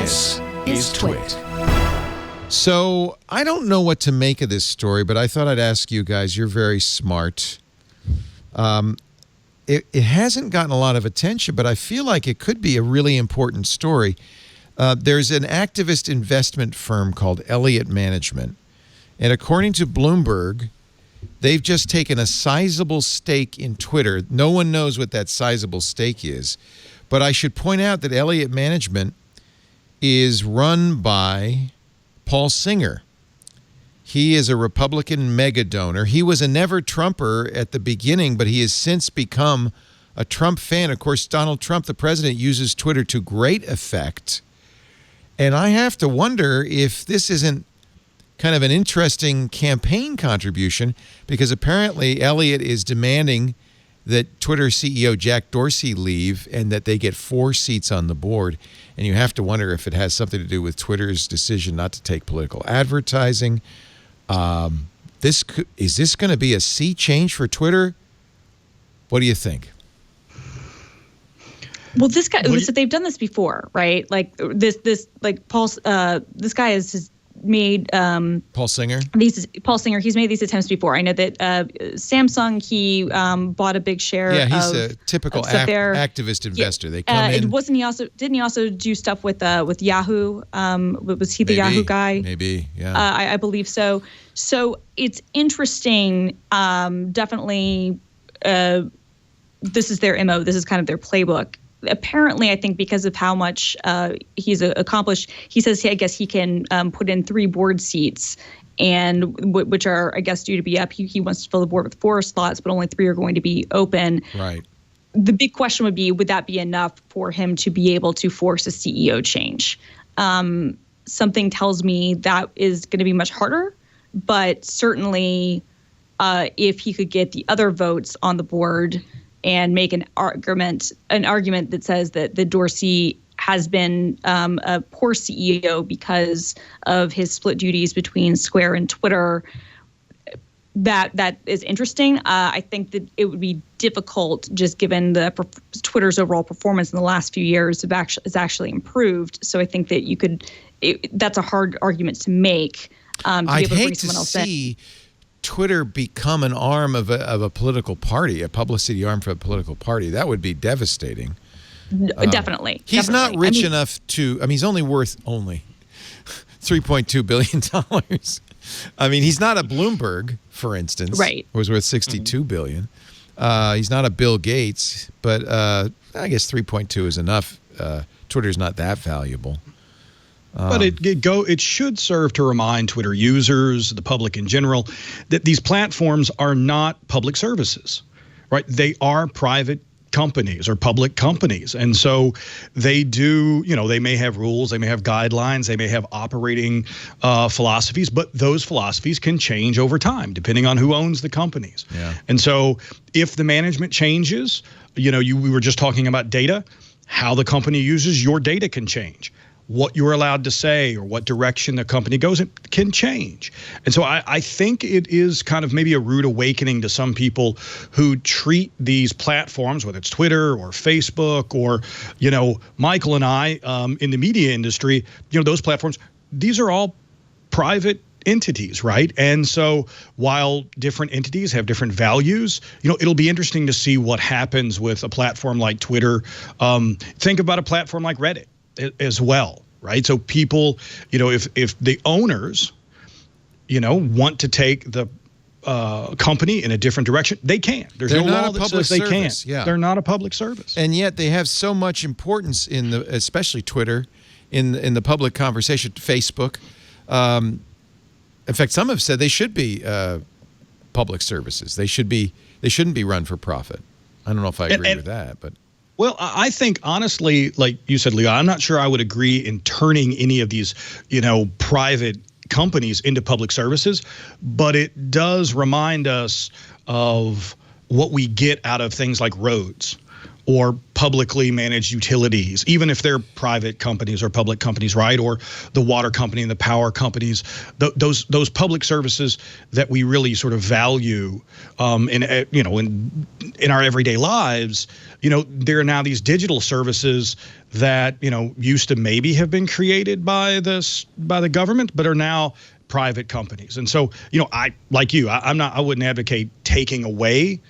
This is TWiT. So I don't know what to make of this story, but I thought I'd ask you guys. You're very smart. It hasn't gotten a lot of attention, but I feel like it could be a really important story. There's an activist investment firm called Elliott Management, and according to Bloomberg, they've just taken a sizable stake in Twitter. No one knows what that sizable stake is, but I should point out that Elliott Management is run by Paul Singer. He is a Republican mega donor. He was a never-Trumper at the beginning, but he has since become a Trump fan. Of course, Donald Trump, the president, uses Twitter to great effect. And I have to wonder if this isn't kind of an interesting campaign contribution, because apparently Elliott is demanding that Twitter CEO Jack Dorsey leave and that they get 4 seats on the board. And you have to wonder if it has something to do with Twitter's decision not to take political advertising. Is this going to be a sea change for Twitter? What do you think? Well, this guy, so they've done this before, right? Like this guy has made Paul Singer. Paul Singer. He's made these attempts before. I know that Samsung. He bought a big share. Yeah, he's a typical activist investor. They come in. Didn't he also do stuff with Yahoo? Was he the Yahoo guy? Maybe. Yeah. I believe so. So it's interesting. Definitely, this is their MO. This is kind of their playbook. Apparently, I think because of how much he's accomplished, he says, I guess he can put in 3 board seats, and which are, I guess, due to be up. He wants to fill the board with 4 slots, but only 3 are going to be open. Right. The big question would that be enough for him to be able to force a CEO change? Something tells me that is going to be much harder, but certainly if he could get the other votes on the board and make an argument that says that the Dorsey has been a poor CEO because of his split duties between Square and Twitter, that is interesting. I think that it would be difficult, just given Twitter's overall performance in the last few years has actually improved. So I think that that's a hard argument to make. I'd hate to see Twitter become an arm of a political party, a publicity arm for a political party. That would be devastating. Definitely. He's not rich enough to. He's only worth $3.2 billion. I mean, he's not a Bloomberg, for instance. Right. Who was worth $62 billion. He's not a Bill Gates, but I guess 3.2 is enough. Twitter's not that valuable. But it should serve to remind Twitter users, the public in general, that these platforms are not public services, right? They are private companies or public companies. And so they do, they may have rules, they may have guidelines, they may have operating philosophies, but those philosophies can change over time depending on who owns the companies. Yeah. And so if the management changes, we were just talking about data, how the company uses your data can change. What you're allowed to say or what direction the company goes in can change. And so I think it is kind of maybe a rude awakening to some people who treat these platforms, whether it's Twitter or Facebook or, Michael and I in the media industry, those platforms, these are all private entities, right? And so while different entities have different values, it'll be interesting to see what happens with a platform like Twitter. Think about a platform like Reddit as well, right? So people, if the owners, want to take the company in a different direction, they can. There's no law that says they can't. Yeah. They're not a public service. And yet they have so much importance especially Twitter, in the public conversation, Facebook. In fact, some have said they should be public services. They shouldn't be run for profit. I don't know if I agree with that, but. Well, I think, honestly, like you said, Leo, I'm not sure I would agree in turning any of these, private companies into public services, but it does remind us of what we get out of things like roads or publicly managed utilities, even if they're private companies or public companies, right? Or the water company and the power companies, those public services that we really sort of value in our everyday lives. There are now these digital services that used to maybe have been created by the government, but are now private companies. And so, I wouldn't advocate taking away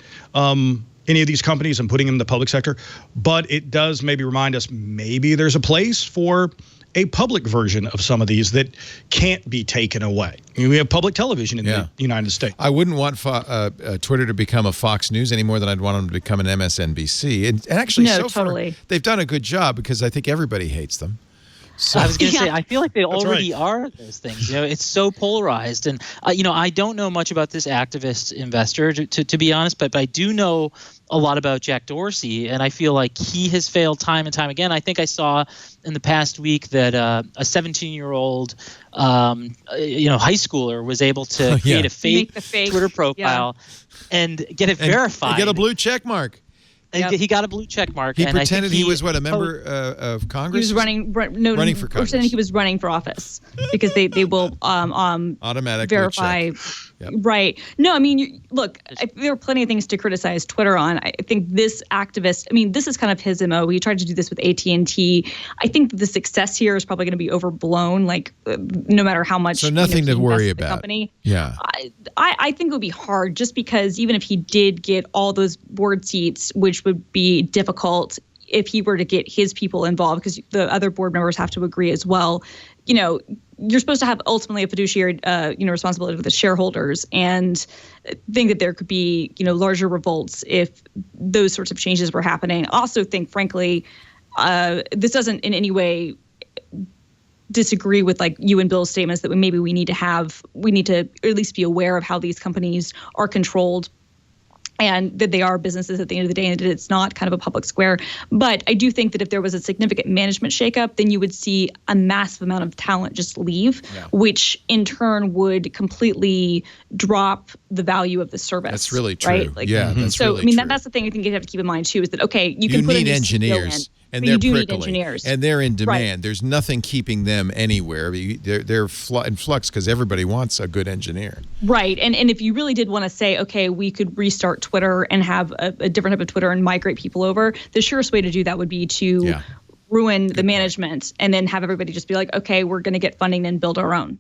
any of these companies and putting them in the public sector, but it does maybe remind us maybe there's a place for a public version of some of these that can't be taken away. We have public television in the United States. I wouldn't want Twitter to become a Fox News any more than I'd want them to become an MSNBC. And actually, so far, they've done a good job because I think everybody hates them. So I was going to say, I feel like they already are those things. It's so polarized. And, I don't know much about this activist investor, to be honest, but I do know a lot about Jack Dorsey, and I feel like he has failed time and time again. I think I saw in the past week that a 17-year-old high schooler was able to create a fake Twitter profile and get it verified. And get a blue check mark. He got a blue check mark. He pretended he was a member of Congress? He was running for Congress. Pretending he was running for office because they will automatically verify. Yep. Right. No, look, there are plenty of things to criticize Twitter on. I think this activist, this is kind of his MO. He tried to do this with AT&T. I think the success here is probably going to be overblown, no matter how much. So nothing to worry about. The company. Yeah. I think it would be hard just because even if he did get all those board seats, which would be difficult if he were to get his people involved, because the other board members have to agree as well. You're supposed to have ultimately a fiduciary, responsibility with the shareholders, and think that there could be, larger revolts if those sorts of changes were happening. I also think, frankly, this doesn't in any way disagree with you and Bill's statements that we need to at least be aware of how these companies are controlled, and that they are businesses at the end of the day, and that it's not kind of a public square. But I do think that if there was a significant management shakeup, then you would see a massive amount of talent just leave, which in turn would completely drop the value of the service. That's really true. Right? That's really true. That's the thing I think you have to keep in mind too, is that, you can put need engineers. And they're need prickly, engineers. and they're in demand. Right. There's nothing keeping them anywhere. They're in flux because everybody wants a good engineer. Right, and if you really did want to say, okay, we could restart Twitter and have a different type of Twitter and migrate people over, the surest way to do that would be to ruin the management and then have everybody just be like, okay, we're going to get funding and build our own.